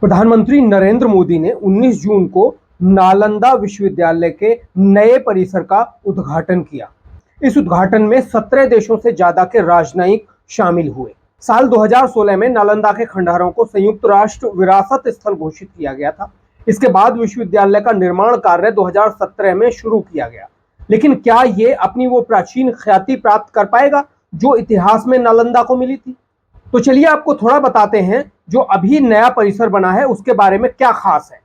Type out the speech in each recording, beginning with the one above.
प्रधानमंत्री नरेंद्र मोदी ने 19 जून को नालंदा विश्वविद्यालय के नए परिसर का उद्घाटन किया। इस उद्घाटन में 17 देशों से ज्यादा के राजनयिक शामिल हुए। साल 2016 में नालंदा के खंडहरों को संयुक्त राष्ट्र विरासत स्थल घोषित किया गया था। इसके बाद विश्वविद्यालय का निर्माण कार्य 2017 में शुरू किया गया। लेकिन क्या ये अपनी वो प्राचीन ख्याति प्राप्त कर पाएगा जो इतिहास में नालंदा को मिली थी? तो चलिए आपको थोड़ा बताते हैं जो अभी नया परिसर बना है उसके बारे में क्या खास है।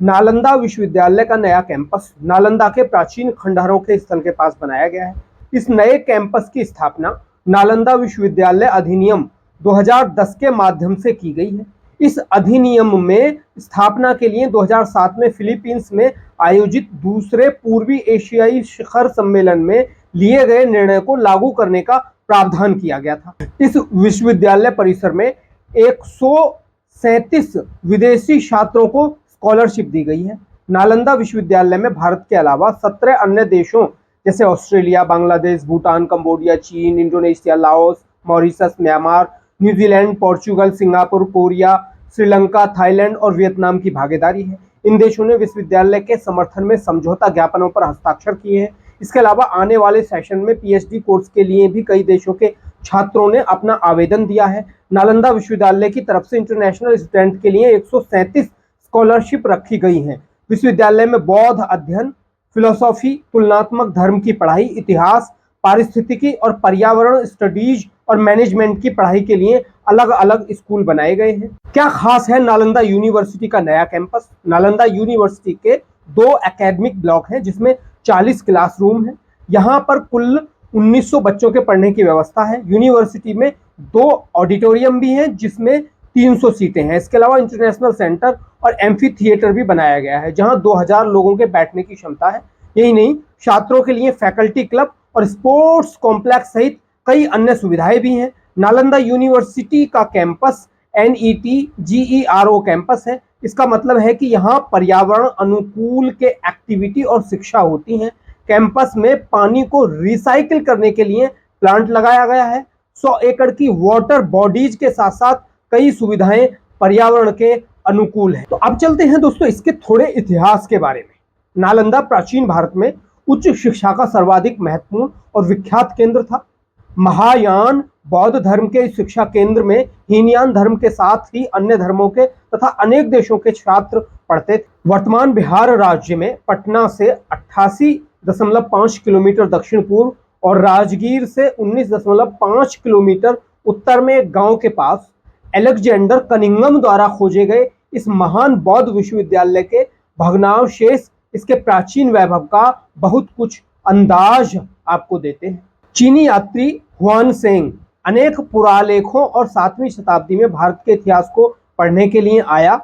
नालंदा विश्वविद्यालय का नया कैंपस नालंदा के प्राचीन खंडहरों के स्थल के पास बनाया गया है। इस नए कैंपस की स्थापना नालंदा विश्वविद्यालय अधिनियम 2010 के माध्यम से की गई है। इस अधिनियम में स्थापना के लिए 2007 में फिलीपींस में आयोजित दूसरे पूर्वी एशियाई शिखर सम्मेलन में लिए गए निर्णय को लागू करने का प्रावधान किया गया था। इस विश्वविद्यालय परिसर में 137 विदेशी छात्रों को स्कॉलरशिप दी गई है। नालंदा विश्वविद्यालय में भारत के अलावा 17 अन्य देशों जैसे ऑस्ट्रेलिया, बांग्लादेश, भूटान, कंबोडिया, चीन, Indonesia, Laos, Mauritius, Myanmar, New Zealand, Portugal, Singapore, Korea, Sri Lanka, Thailand और वियतनाम की भागीदारी है। इन देशों ने विश्वविद्यालय के समर्थन में समझौता ज्ञापनों पर हस्ताक्षर किए हैं। इसके अलावा आने वाले सेशन में पीएचडी कोर्स के लिए भी कई देशों के छात्रों ने अपना आवेदन दिया है। नालंदा विश्वविद्यालय की तरफ से इंटरनेशनल स्टूडेंट के लिए 137 स्कॉलरशिप रखी गई हैं। विश्वविद्यालय में बौद्ध अध्ययन, फिलोसॉफी, तुलनात्मक धर्म की पढ़ाई, इतिहास, पारिस्थितिकी और पर्यावरण स्टडीज और मैनेजमेंट की पढ़ाई के लिए अलग अलग स्कूल बनाए गए हैं। क्या खास है नालंदा यूनिवर्सिटी का नया कैंपस? नालंदा यूनिवर्सिटी के 2 एकेडमिक ब्लॉक हैं जिसमें 40 क्लासरूम हैं। यहाँ पर कुल 1900 बच्चों के पढ़ने की व्यवस्था है। यूनिवर्सिटी में 2 ऑडिटोरियम भी हैं जिसमें 300 सीटें हैं। इसके अलावा इंटरनेशनल सेंटर और एम्फी थिएटर भी बनाया गया है जहां 2000 लोगों के बैठने की क्षमता है। यही नहीं, छात्रों के लिए फैकल्टी क्लब और स्पोर्ट्स कॉम्प्लेक्स सहित कई अन्य सुविधाएं भी हैं। नालंदा यूनिवर्सिटी का कैंपस NETGERO कैंपस है। इसका मतलब है कि यहाँ पर्यावरण अनुकूल के एक्टिविटी और शिक्षा होती हैं। कैंपस में पानी को रिसाइकिल करने के लिए प्लांट लगाया गया है। 100 एकड़ की वाटर बॉडीज के साथ साथ कई सुविधाएं पर्यावरण के अनुकूल है। तो अब चलते हैं दोस्तों इसके थोड़े इतिहास के बारे में। नालंदा प्राचीन भारत में उच्च शिक्षा का सर्वाधिक महत्वपूर्ण और विख्यात केंद्र था। महायान बौद्ध धर्म के शिक्षा केंद्र में हीनयान धर्म के साथ ही अन्य धर्मों के तथा अनेक देशों के छात्र पढ़ते थे। वर्तमान बिहार राज्य में पटना से 88.5 किलोमीटर दक्षिण पूर्व और राजगीर से 19.5 किलोमीटर उत्तर में एक गांव के पास अलेक्जेंडर कनिंघम द्वारा खोजे गए इस महान बौद्ध विश्वविद्यालय के भग्नावशेष इसके प्राचीन वैभव का बहुत कुछ अंदाज आपको देते हैं। चीनी यात्री हुआन सेंग अनेक पुरालेखों और 7वीं शताब्दी में भारत के इतिहास को पढ़ने के लिए आया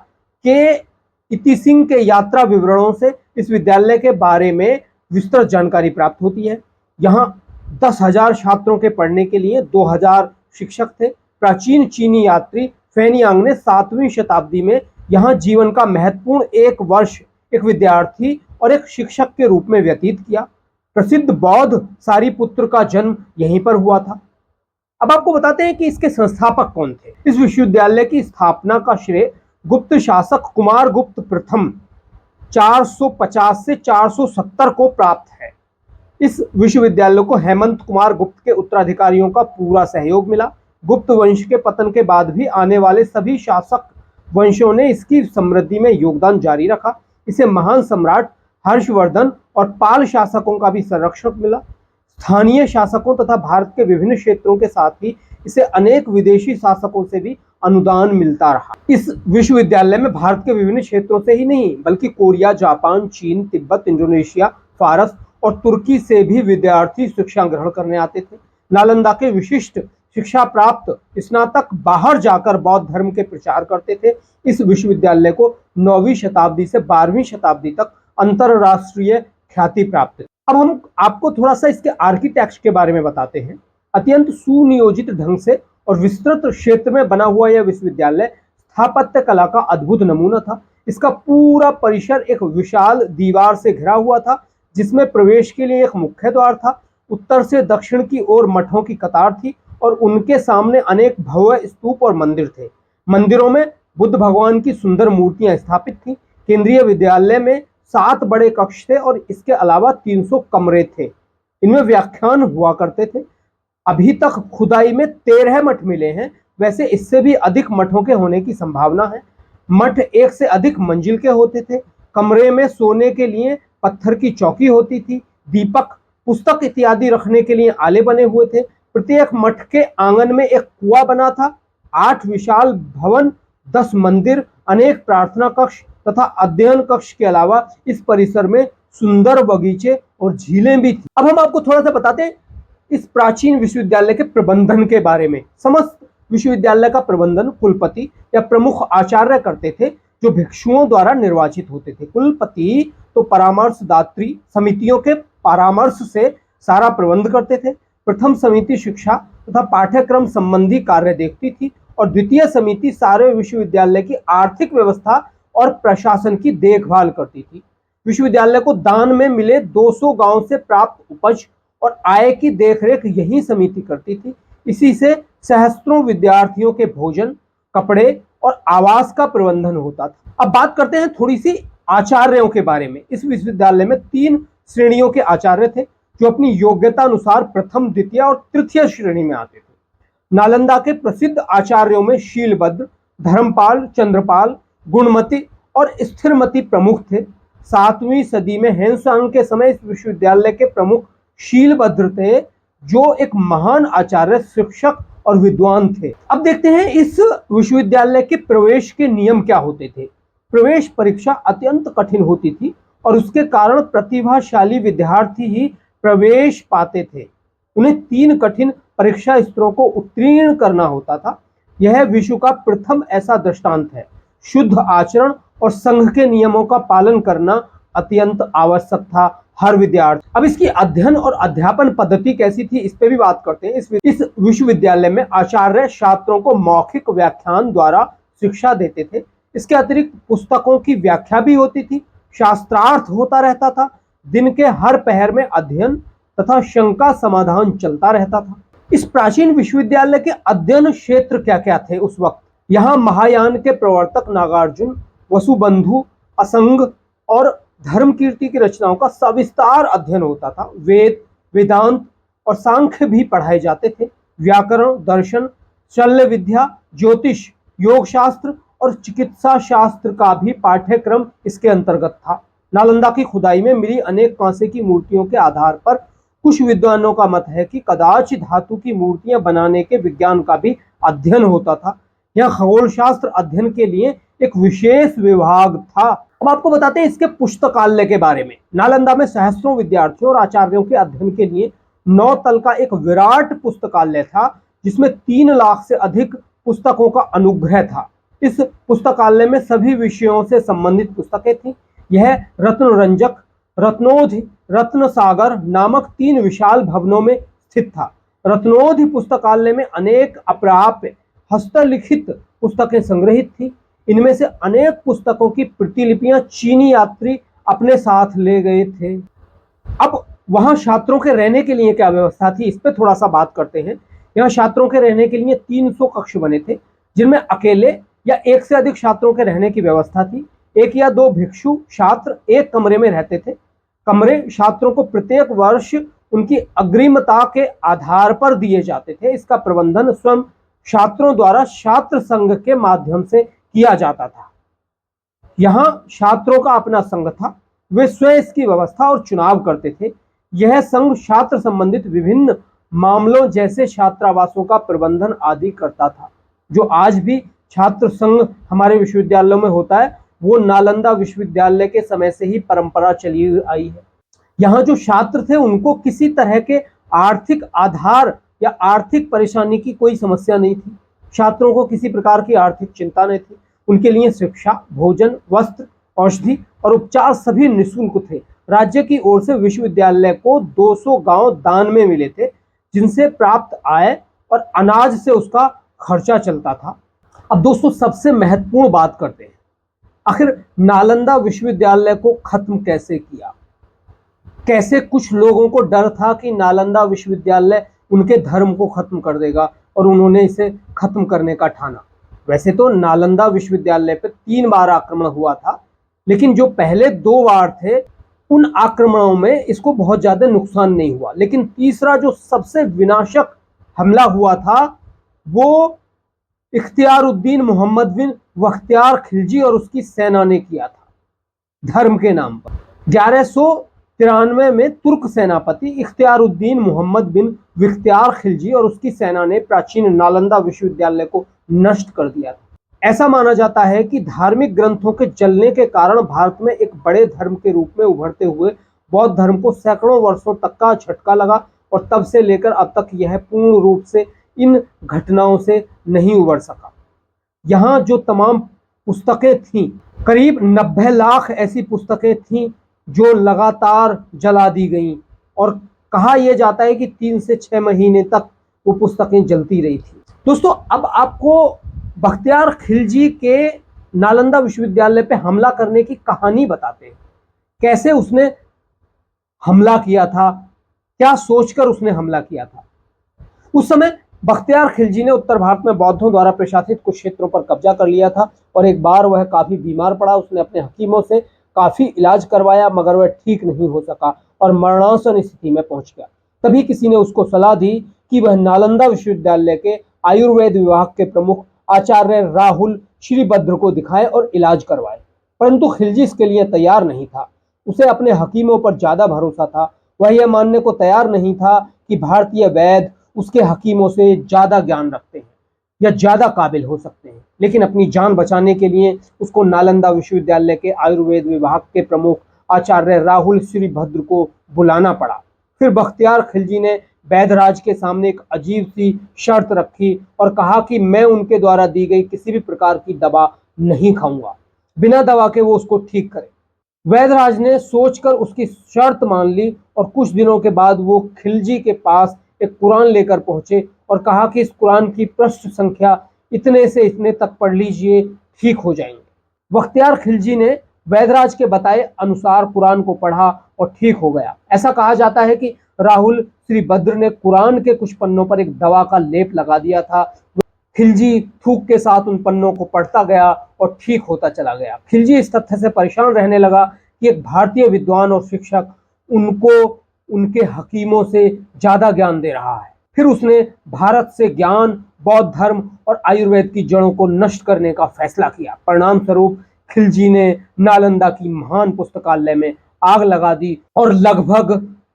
के इतिसिंह के यात्रा विवरणों से इस विद्यालय के बारे में विस्तृत जानकारी प्राप्त होती है। यहाँ 10,000 छात्रों के पढ़ने के लिए 2,000 शिक्षक थे। प्राचीन चीनी यात्री फेनियांग ने 7वीं शताब्दी में यहाँ जीवन का महत्वपूर्ण 1 वर्ष एक विद्यार्थी और एक शिक्षक के रूप में व्यतीत किया। प्रसिद्ध बौद्ध सारिपुत्र का जन्म यहीं पर हुआ था। अब आपको बताते हैं कि इसके संस्थापक कौन थे। इस विश्वविद्यालय की स्थापना का श्रेय गुप्त शासक कुमार गुप्त प्रथम 450 से 470 को प्राप्त है। इस विश्वविद्यालय को हेमंत कुमार गुप्त के उत्तराधिकारियों का पूरा सहयोग मिला। गुप्त वंश के पतन के बाद भी आने वाले सभी शासक वंशों ने इसकी समृद्धि में योगदान जारी रखा। इसे महान सम्राट हर्षवर्धन और पाल शासकों का भी संरक्षण मिला। स्थानीय शासकों तथा भारत के विभिन्न क्षेत्रों के साथ ही इसे अनेक विदेशी शासकों से भी अनुदान मिलता रहा। इस विश्वविद्यालय में भारत के विभिन्न क्षेत्रों से ही नहीं बल्कि कोरिया, जापान, चीन, तिब्बत, इंडोनेशिया, फारस और तुर्की से भी विद्यार्थी शिक्षा ग्रहण करने आते थे। नालंदा के विशिष्ट शिक्षा प्राप्त स्नातक बाहर जाकर बौद्ध धर्म के प्रचार करते थे। इस विश्वविद्यालय को 9वीं शताब्दी से 12वीं शताब्दी तक अंतरराष्ट्रीय ख्याति प्राप्त है। अब हम आपको थोड़ा सा इसके आर्किटेक्ट के बारे में बताते हैं। अत्यंत सुनियोजित ढंग से और विस्तृत क्षेत्र में बना हुआ यह विश्वविद्यालय स्थापत्य कला का अद्भुत नमूना था। इसका पूरा परिसर एक विशाल दीवार से घिरा हुआ था जिसमें प्रवेश के लिए एक मुख्य द्वार था। उत्तर से दक्षिण की ओर मठों की कतार थी और उनके सामने अनेक भव्य स्तूप और मंदिर थे। मंदिरों में बुद्ध भगवान की सुंदर मूर्तियां स्थापित थी। केंद्रीय विद्यालय में 7 बड़े कक्ष थे और इसके अलावा 300 कमरे थे। इनमें व्याख्यान हुआ करते थे। अभी तक खुदाई में 13 मठ मिले हैं। वैसे इससे भी अधिक मठों के होने की संभावना है। मठ एक से अधिक मंजिल के होते थे। कमरे में सोने के लिए पत्थर की चौकी होती थी। दीपक, पुस्तक इत्यादि रखने के लिए आले बने हुए थे। प्रत्येक मठ के आंगन में एक कुआं बना था। 8 विशाल भवन, 10 मंदिर, अनेक प्रार्थना कक्ष तथा अध्ययन कक्ष के अलावा इस परिसर में सुंदर बगीचे और झीलें भी थी। अब हम आपको थोड़ा सा बताते हैं इस प्राचीन विश्वविद्यालय के प्रबंधन के बारे में। समस्त विश्वविद्यालय का प्रबंधन कुलपति या प्रमुख आचार्य करते थे, जो भिक्षुओं द्वारा निर्वाचित होते थे। कुलपति तो परामर्शदात्री समितियों के परामर्श से सारा प्रबंध करते थे। प्रथम समिति शिक्षा तथा पाठ्यक्रम संबंधी कार्य देखती थी और द्वितीय समिति सारे विश्वविद्यालय की आर्थिक व्यवस्था और प्रशासन की देखभाल करती थी। विश्वविद्यालय को दान में मिले 200 गांव से प्राप्त उपज और आय की देखरेख यही समिति करती थी। इसी से सहस्त्रों विद्यार्थियों के भोजन, कपड़े और आवास का प्रबंधन होता था। अब बात करते हैं थोड़ी सी आचार्यों के बारे में। इस विश्वविद्यालय में 3 श्रेणियों के आचार्य थे, जो अपनी योग्यता अनुसार प्रथम, द्वितीय और तृतीय श्रेणी में आते थे। नालंदा के प्रसिद्ध आचार्यों में शीलभद्र, धर्मपाल, चंद्रपाल, गुणमती और स्थिरमती प्रमुख थे। 7वीं सदी में हेनसांग के समय इस विश्वविद्यालय के प्रमुख शीलभद्र थे, जो एक महान आचार्य, शिक्षक और विद्वान थे। अब देखते हैं इस विश्वविद्यालय के प्रवेश के नियम क्या होते थे। प्रवेश परीक्षा अत्यंत कठिन होती थी और उसके कारण प्रतिभाशाली विद्यार्थी ही प्रवेश पाते थे। उन्हें 3 कठिन परीक्षा स्तरों को उत्तीर्ण करना होता था। यह विश्व का प्रथम ऐसा दृष्टांत है। शुद्ध आचरण और संघ के नियमों का पालन करना अत्यंत आवश्यक था हर विद्यार्थी। अब इसकी अध्ययन और अध्यापन पद्धति कैसी थी, इस पे भी बात करते हैं। इस विश्वविद्यालय में आचार्य छात्रों को मौखिक व्याख्यान द्वारा शिक्षा देते थे। इसके अतिरिक्त पुस्तकों की व्याख्या भी होती थी, शास्त्रार्थ होता रहता था। दिन के हर पहर में अध्ययन तथा शंका समाधान चलता रहता था। इस प्राचीन विश्वविद्यालय के अध्ययन क्षेत्र क्या क्या थे उस वक्त? यहाँ महायान के प्रवर्तक नागार्जुन, वसुबंधु, असंग और धर्मकीर्ति की रचनाओं का सविस्तार अध्ययन होता था। वेद, वेदांत और सांख्य भी पढ़ाए जाते थे। व्याकरण, दर्शन, शल्य विद्या, ज्योतिष, योग शास्त्र और चिकित्सा शास्त्र का भी पाठ्यक्रम इसके अंतर्गत था। नालंदा की खुदाई में मिली अनेक कांसे की मूर्तियों के आधार पर कुछ विद्वानों का मत है कि कदाचित धातु की मूर्तियां बनाने के विज्ञान का भी अध्ययन होता था। यहाँ खगोल शास्त्र अध्ययन के लिए एक विशेष विभाग था। अब आपको बताते हैं इसके पुस्तकालय के बारे में। नालंदा में सहस्त्रों विद्यार्थियों और आचार्यों के अध्ययन के लिए 9 तल का एक विराट पुस्तकालय था, जिसमें 3 लाख से अधिक पुस्तकों का अनुग्रह था। इस पुस्तकालय में सभी विषयों से संबंधित पुस्तकें थी। यह रत्नरंजक, रत्नोधि, रत्न सागर नामक 3 विशाल भवनों में स्थित था। रत्नोधि पुस्तकालय में अनेक अप्राप्य हस्तलिखित पुस्तकें संग्रहित थी। इनमें से अनेक पुस्तकों की प्रतिलिपियां चीनी यात्री अपने साथ ले गए थे। अब वहां छात्रों के रहने के लिए क्या व्यवस्था थी, इस पे थोड़ा सा बात करते हैं। यहाँ छात्रों के रहने के लिए 300 कक्ष बने थे, जिनमें अकेले या एक से अधिक छात्रों के रहने की व्यवस्था थी। 1 या 2 भिक्षु छात्र एक कमरे में रहते थे। कमरे छात्रों को प्रत्येक वर्ष उनकी अग्रिमता के आधार पर दिए जाते थे। इसका प्रबंधन स्वयं छात्रों द्वारा छात्र संघ के माध्यम से किया जाता था। यहाँ छात्रों का अपना संघ था। वे स्वयं इसकी व्यवस्था और चुनाव करते थे। यह संघ छात्र संबंधित विभिन्न मामलों जैसे छात्रावासों का प्रबंधन आदि करता था। जो आज भी छात्र संघ हमारे विश्वविद्यालयों में होता है, वो नालंदा विश्वविद्यालय के समय से ही परंपरा चली आई है। यहाँ जो छात्र थे उनको किसी तरह के आर्थिक आधार या आर्थिक परेशानी की कोई समस्या नहीं थी। छात्रों को किसी प्रकार की आर्थिक चिंता नहीं थी। उनके लिए शिक्षा, भोजन, वस्त्र, औषधि और उपचार सभी निःशुल्क थे। राज्य की ओर से विश्वविद्यालय को 200 गांव दान में मिले थे, जिनसे प्राप्त आय और अनाज से उसका खर्चा चलता था। अब दोस्तों सबसे महत्वपूर्ण बात करते हैं, आखिर नालंदा विश्वविद्यालय को खत्म कैसे किया? कैसे कुछ लोगों को डर था कि नालंदा विश्वविद्यालय उनके धर्म को खत्म कर देगा और उन्होंने इसे खत्म करने का ठाना। वैसे तो नालंदा विश्वविद्यालय पे 3 बार आक्रमण हुआ था, लेकिन जो पहले 2 बार थे उन आक्रमणों में इसको बहुत ज्यादा नुकसान नहीं हुआ, लेकिन तीसरा जो सबसे विनाशक हमला हुआ था वो इख्तियारुद्दीन मोहम्मद बिन बख्तियार खिलजी और उसकी सेना ने किया था धर्म के नाम पर। 1193 में तुर्क सेनापति इख्तियारुद्दीन मोहम्मद बिन बख्तियार खिलजी और उसकी सेना ने प्राचीन नालंदा विश्वविद्यालय को नष्ट कर दिया था। ऐसा माना जाता है कि धार्मिक ग्रंथों के जलने के कारण भारत में एक बड़े धर्म के रूप में उभरते हुए बौद्ध धर्म को सैकड़ों वर्षों तक का झटका लगा और तब से लेकर अब तक यह पूर्ण रूप से इन घटनाओं से नहीं उबर सका। यहाँ जो तमाम पुस्तकें थीं, करीब 90 लाख ऐसी पुस्तकें थीं जो लगातार जला दी गईं और कहा यह जाता है कि 3 से 6 महीने तक वो पुस्तकें जलती रही थी। दोस्तों, अब आपको बख्तियार खिलजी के नालंदा विश्वविद्यालय पे हमला करने की कहानी बताते हैं। कैसे उसने हमला किया था, क्या सोचकर उसने हमला किया था। उस समय बख्तियार खिलजी ने उत्तर भारत में बौद्धों द्वारा प्रशासित कुछ क्षेत्रों पर कब्जा कर लिया था और एक बार वह काफी बीमार पड़ा। उसने अपने हकीमों से काफी इलाज करवाया मगर वह ठीक नहीं हो सका और मरणासन स्थिति में पहुंच गया। तभी किसी ने उसको सलाह दी कि वह नालंदा विश्वविद्यालय के आयुर्वेद विभाग के प्रमुख आचार्य राहुल श्रीभद्र को दिखाए और इलाज करवाए, परंतु खिलजी इसके लिए तैयार नहीं था। उसे अपने हकीमों पर ज्यादा भरोसा था। वह यह मानने को तैयार नहीं था कि भारतीय वैद्य उसके हकीमों से ज्यादा ज्ञान रखते हैं या ज्यादा काबिल हो सकते हैं, लेकिन अपनी जान बचाने के लिए उसको नालंदा विश्वविद्यालय के आयुर्वेद विभाग के प्रमुख आचार्य राहुल श्रीभद्र को बुलाना पड़ा। फिर बख्तियार खिलजी ने वैधराज के सामने एक अजीब सी शर्त रखी और कहा कि मैं उनके द्वारा दी गई किसी भी प्रकार की दवा नहीं खाऊंगा, बिना दवा के वो उसको ठीक करे। वैधराज ने सोचकर उसकी शर्त मान ली और कुछ दिनों के बाद वो खिलजी के पास एक कुरान लेकर पहुंचे और कहा कि इस कुरान की पृष्ठ संख्या इतने से इतने तक पढ़ लीजिए, ठीक हो जाएंगे। बख्तियार खिलजी ने वैधराज के बताए अनुसार कुरान को पढ़ा और ठीक हो गया। ऐसा कहा जाता है कि राहुल श्रीभद्र ने कुरान के कुछ पन्नों पर एक दवा का लेप लगा दिया था। खिलजी थूक के साथ उन पन्नों को पढ़ता गया और ठीक होता चला गया। खिलजी इस तथ्य से परेशान रहने लगा कि एक भारतीय विद्वान और शिक्षक उनको उनके हकीमों से ज्यादा ज्ञान दे रहा है। फिर उसने भारत से ज्ञान, बौद्ध धर्म और आयुर्वेद की जड़ों को नष्ट करने का फैसला किया। परिणाम स्वरूप खिलजी ने नालंदा की महान पुस्तकालय में आग लगा दी और लगभग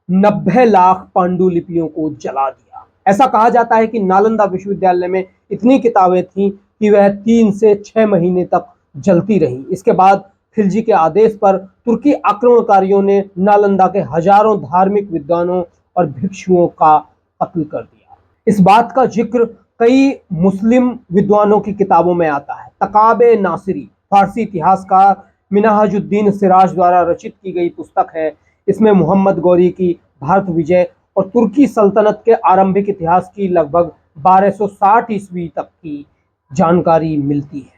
90 लाख पांडुलिपियों को जला दिया। ऐसा कहा जाता है कि नालंदा विश्वविद्यालय में इतनी किताबें थीं कि वह 3 से 6 महीने तक जलती रहीं। इसके बाद खिलजी के आदेश पर तुर्की आक्रमणकारियों ने नालंदा के हजारों धार्मिक विद्वानों और भिक्षुओं का कत्ल कर दिया। इस बात का जिक्र कई मुस्लिम विद्वानों की किताबों में आता है। तकाबे नासिरी फारसी इतिहासकार मिनहाजुद्दीन सिराज द्वारा रचित की गई पुस्तक है। इसमें मोहम्मद गौरी की भारत विजय और तुर्की सल्तनत के आरंभिक इतिहास की लगभग 1260 ईस्वी तक की जानकारी मिलती है।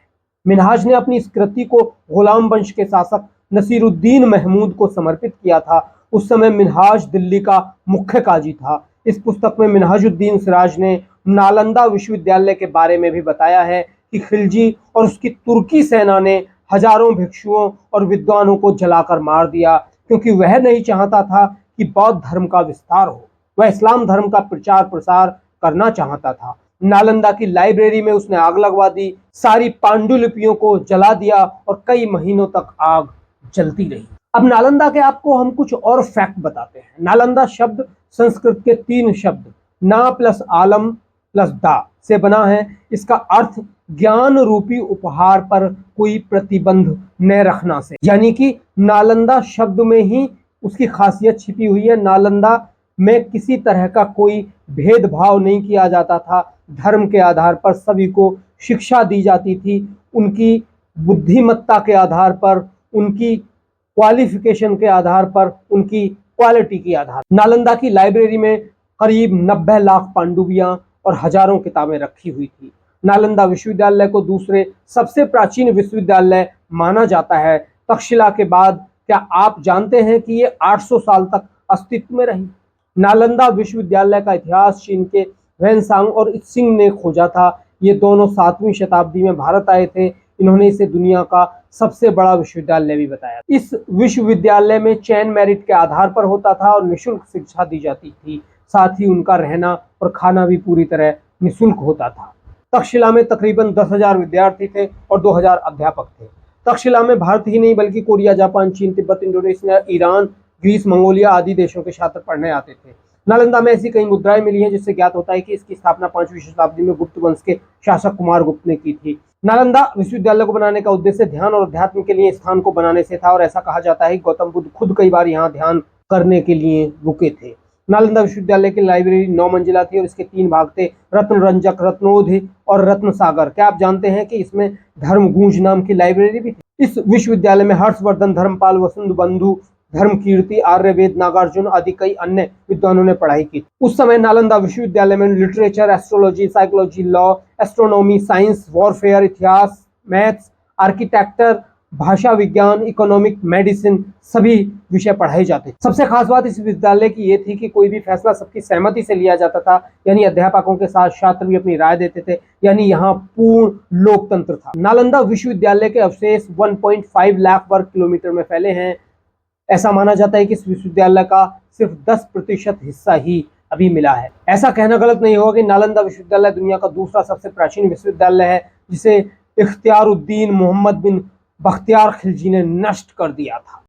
मिनहाज ने अपनी इस कृति को गुलाम वंश के शासक नसीरुद्दीन महमूद को समर्पित किया था। उस समय मिनहाज दिल्ली का मुख्य काजी था। इस पुस्तक में मिनहाजुद्दीन सिराज ने नालंदा विश्वविद्यालय के बारे में भी बताया है कि खिलजी और उसकी तुर्की सेना ने हजारों भिक्षुओं और विद्वानों को जलाकर मार दिया, क्योंकि वह नहीं चाहता था कि बौद्ध धर्म का विस्तार हो। वह इस्लाम धर्म का प्रचार प्रसार करना चाहता था। नालंदा की लाइब्रेरी में उसने आग लगवा दी, सारी पांडुलिपियों को जला दिया और कई महीनों तक आग जलती रही। अब नालंदा के आपको हम कुछ और फैक्ट बताते हैं। नालंदा शब्द संस्कृत के 3 शब्द ना प्लस आलम प्लस दा से बना है। इसका अर्थ ज्ञान रूपी उपहार पर कोई प्रतिबंध न रखना से, यानी कि नालंदा शब्द में ही उसकी खासियत छिपी हुई है। नालंदा में किसी तरह का कोई भेदभाव नहीं किया जाता था। धर्म के आधार पर सभी को शिक्षा दी जाती थी, उनकी बुद्धिमत्ता के आधार पर, उनकी क्वालिफिकेशन के आधार पर, उनकी क्वालिटी के आधार। नालंदा की लाइब्रेरी में करीब 90 लाख पांडुलिपियां और हजारों किताबें रखी हुई थी। नालंदा विश्वविद्यालय को दूसरे सबसे प्राचीन विश्वविद्यालय माना जाता है तक्षशिला के बाद। क्या आप जानते हैं कि ये 800 साल तक अस्तित्व में रही? नालंदा विश्वविद्यालय का इतिहास चीन के वैनसांग और इत्सिंग ने खोजा था। ये दोनों 7वीं शताब्दी में भारत आए थे। इन्होंने इसे दुनिया का सबसे बड़ा विश्वविद्यालय भी बताया। इस विश्वविद्यालय में चयन मेरिट के आधार पर होता था और निःशुल्क शिक्षा दी जाती थी। साथ ही उनका रहना और खाना भी पूरी तरह निःशुल्क होता था। तक्षशिला में तकरीबन 10,000 विद्यार्थी थे और 2,000 अध्यापक थे। तक्षशिला में भारत ही नहीं बल्कि कोरिया, जापान, चीन, तिब्बत, इंडोनेशिया, ईरान, ग्रीस, मंगोलिया आदि देशों के छात्र पढ़ने आते थे। नालंदा में ऐसी कई मुद्राएं मिली हैं जिससे ज्ञात होता है कि इसकी स्थापना 5वीं शताब्दी में गुप्त वंश के शासक कुमार गुप्त ने की थी। नालंदा विश्वविद्यालय को बनाने का उद्देश्य ध्यान और अध्यात्म के लिए स्थान को बनाने से था और ऐसा कहा जाता है कि गौतम बुद्ध खुद कई बार यहाँ ध्यान करने के लिए रुके थे। नालंदा विश्वविद्यालय की लाइब्रेरी 9 मंजिला थी और इसके 3 भाग थे, रत्न रंजक, रत्नोधि और रत्न सागर। क्या आप जानते हैं कि इसमें धर्मगूंज नाम की लाइब्रेरी भी थी? इस विश्वविद्यालय में हर्षवर्धन, धर्मपाल, वसुंध बंधु, धर्मकीर्ति, आर्यवेद, नागार्जुन आदि कई अन्य विद्वानों ने पढ़ाई की। उस समय नालंदा विश्वविद्यालय में literature, astrology, psychology, law, astronomy, science, warfare, इतिहास, मैथ्स, आर्किटेक्चर, भाषा विज्ञान, इकोनॉमिक, मेडिसिन सभी विषय पढ़ाए जाते। सबसे खास बात इस विद्यालय की ये थी कि कोई भी फैसला सबकी सहमति से लिया जाता था, यानी अध्यापकों के साथ छात्र भी अपनी राय देते थे, यानी यहाँ पूर्ण लोकतंत्र था। नालंदा विश्वविद्यालय के अवशेष 1.5 लाख वर्ग किलोमीटर में फैले हैं। ऐसा माना जाता है कि इस विश्वविद्यालय का सिर्फ 10% हिस्सा ही अभी मिला है। ऐसा कहना गलत नहीं होगा कि नालंदा विश्वविद्यालय दुनिया का दूसरा सबसे प्राचीन विश्वविद्यालय है, जिसे इख्तियारुद्दीन मोहम्मद बिन बख्तियार खिलजी ने नष्ट कर दिया था।